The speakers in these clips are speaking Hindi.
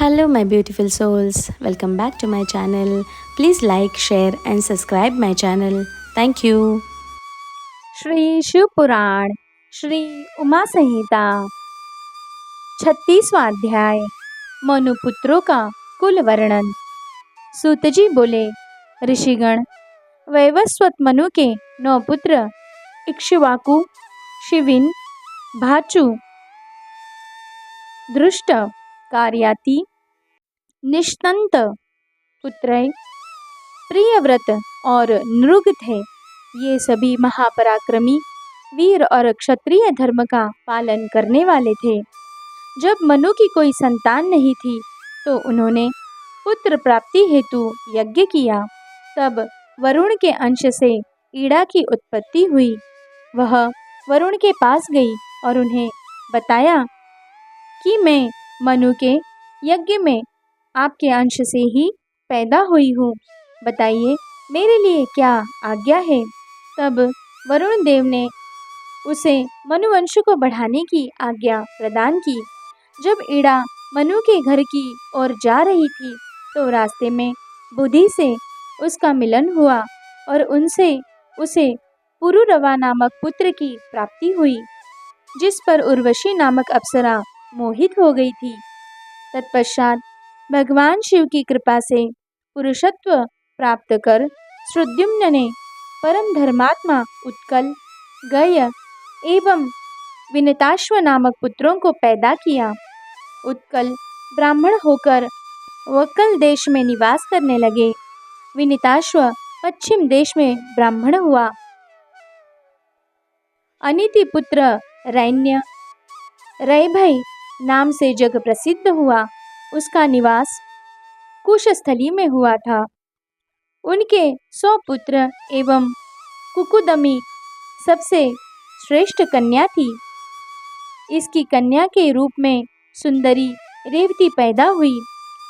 Hello, my beautiful souls. Welcome back to my channel. Please like, share, and subscribe my channel. Thank you. Shri Shiv पुराण श्री उमा संहिता 36वां अध्याय मनुपुत्रों का कुल वर्णन। सूत जी बोले, ऋषिगण, वैवस्वत मनु के 9 पुत्र इक्ष्वाकु, शिविन, भाचु, दृष्ट, कार्याति, निष्तंत पुत्र प्रियव्रत और नृग थे। ये सभी महापराक्रमी वीर और क्षत्रिय धर्म का पालन करने वाले थे। जब मनु की कोई संतान नहीं थी तो उन्होंने पुत्र प्राप्ति हेतु यज्ञ किया। तब वरुण के अंश से ईड़ा की उत्पत्ति हुई। वह वरुण के पास गई और उन्हें बताया कि मैं मनु के यज्ञ में आपके अंश से ही पैदा हुई हूँ। बताइए मेरे लिए क्या आज्ञा है। तब वरुण देव ने उसे मनुवंश को बढ़ाने की आज्ञा प्रदान की। जब ईड़ा मनु के घर की ओर जा रही थी तो रास्ते में बुद्धि से उसका मिलन हुआ और उनसे उसे पुरुरवा नामक पुत्र की प्राप्ति हुई, जिस पर उर्वशी नामक अप्सरा मोहित हो गई थी। तत्पश्चात भगवान शिव की कृपा से पुरुषत्व प्राप्त कर श्रुद्युम्न ने परम धर्मात्मा उत्कल, गय एवं विनिताश्व नामक पुत्रों को पैदा किया। उत्कल ब्राह्मण होकर वक्कल देश में निवास करने लगे। विनिताश्व पश्चिम देश में ब्राह्मण हुआ। अनिति पुत्र रैन्य रैभय नाम से जग प्रसिद्ध हुआ। उसका निवास कुशस्थली में हुआ था। उनके 100 पुत्र एवं कुकुदमी सबसे श्रेष्ठ कन्या थी। इसकी कन्या के रूप में सुंदरी रेवती पैदा हुई।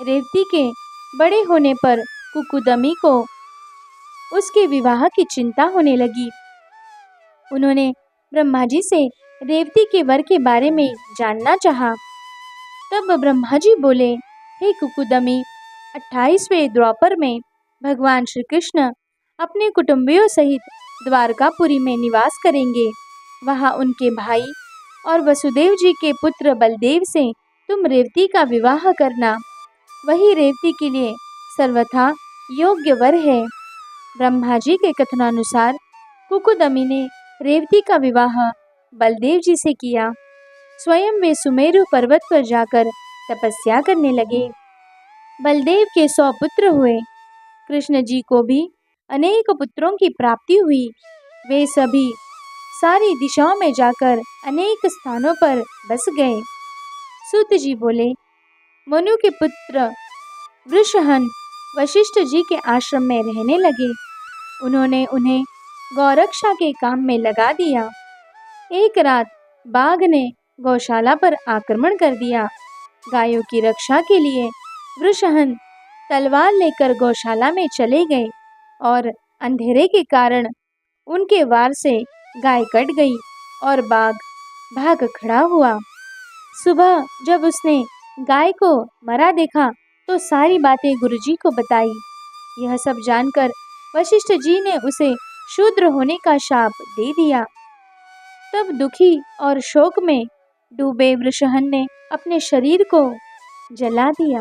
रेवती के बड़े होने पर कुकुदमी को उसके विवाह की चिंता होने लगी। उन्होंने ब्रह्मा जी से रेवती के वर के बारे में जानना चाहा। तब ब्रह्मा जी बोले, हे कुकुदमी, 28वें द्वापर में भगवान श्री कृष्ण अपने कुटुंबियों सहित द्वारकापुरी में निवास करेंगे। वहाँ उनके भाई और वसुदेव जी के पुत्र बलदेव से तुम रेवती का विवाह करना। वही रेवती के लिए सर्वथा योग्य वर है। ब्रह्मा जी के कथनानुसार कुकुदमी ने रेवती का विवाह बलदेव जी से किया। स्वयं वे सुमेरु पर्वत पर जाकर तपस्या करने लगे। बलदेव के 100 पुत्र हुए। कृष्ण जी को भी अनेक पुत्रों की प्राप्ति हुई। वे सभी सारी दिशाओं में जाकर अनेक स्थानों पर बस गए। सूत जी बोले, मनु के पुत्र वृषहन वशिष्ठ जी के आश्रम में रहने लगे। उन्होंने उन्हें गौरक्षा के काम में लगा दिया। एक रात बाघ ने गौशाला पर आक्रमण कर दिया। गायों की रक्षा के लिए वृषहन तलवार लेकर गौशाला में चले गए और अंधेरे के कारण उनके वार से गाय कट गई और बाघ भाग खड़ा हुआ। सुबह जब उसने गाय को मरा देखा तो सारी बातें गुरुजी को बताई। यह सब जानकर वशिष्ठ जी ने उसे शूद्र होने का शाप दे दिया। तब दुखी और शोक में डूबे वृषहन ने अपने शरीर को जला दिया।